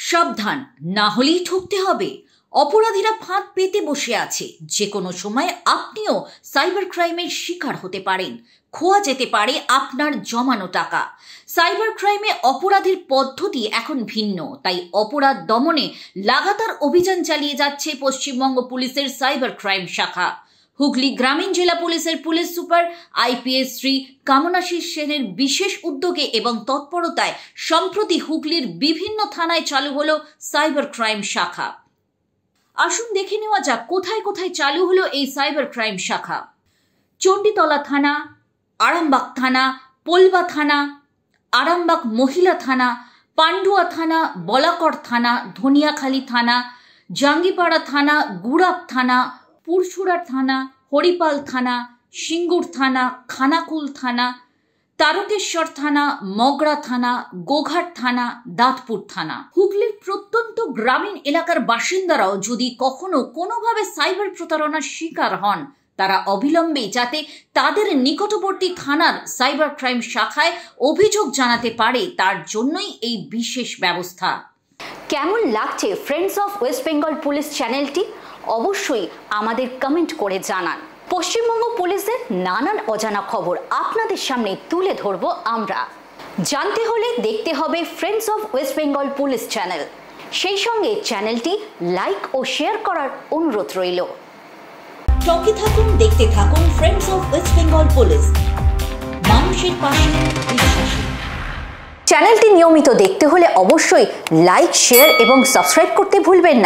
সাবধান, না হলেই ঠকতে হবে। অপরাধীরা ফাঁদ পেতে বসে আছে। যে কোনো সময় আপনিও সাইবার ক্রাইমের শিকার হতে পারেন। খোয়া যেতে পারে আপনার জমানো টাকা। সাইবার ক্রাইমে অপরাধের পদ্ধতি এখন ভিন্ন, তাই অপরাধ দমনে লাগাতার অভিযান চালিয়ে যাচ্ছে পশ্চিমবঙ্গ পুলিশের সাইবার ক্রাইম শাখা। হুগলি গ্রামীণ জেলা পুলিশের police super IPS Shri Kamanashis সেনের বিশেষ উদ্যোগে এবং তৎপরতায় সম্প্রতি হুগলির বিভিন্ন থানায় চালু হলো সাইবার ক্রাইম শাখা। আসুন দেখে নেওয়া যাক কোথায় কোথায় চালু হলো এই সাইবার ক্রাইম শাখা। চণ্ডীতলা থানা, আরামবাগ থানা, পোলবা থানা, আরামবাগ মহিলা থানা, পান্ডুয়া থানা, বলাকর থানা, ধনিয়াখালী থানা, জাঙ্গিপাড়া থানা, গুড়াপ থানা, পুরসুরা থানা, হরিপাল থানা, সিঙ্গুর থানা, খানাকুল থানা, তারকেশ্বর থানা, মগরা থানা, গোঘাট থানা, দাঁতপুর থানা। হুগলির প্রত্যন্ত গ্রামীণ এলাকার বাসিন্দারাও যদি কখনো কোনোভাবে সাইবার প্রতারণার শিকার হন, তারা অবিলম্বে যাতে তাদের নিকটবর্তী থানার সাইবার ক্রাইম শাখায় অভিযোগ জানাতে পারে, তার জন্যই এই বিশেষ ব্যবস্থা। কেমন লাগছে friends of West Bengal police চ্যানেলটি? অবশ্যই আমাদের কমেন্ট করে জানান। পশ্চিমবঙ্গ পুলিশের নানান অজানা খবর আপনাদের সামনে তুলে ধরব আমরা। জানতে হলে দেখতে হবে friends of West Bengal police channel. সেই সঙ্গে চ্যানেলটি লাইক ও শেয়ার করার অনুরোধ রইল। সঙ্গে থাকুন, দেখতে থাকুন friends of West Bengal police, মানুষের পাশে বিশ্বাসী। চ্যানেলটি নিয়মিত দেখতে হলে অবশ্যই লাইক, শেয়ার এবং সাবস্ক্রাইব করতে ভুলবেন না।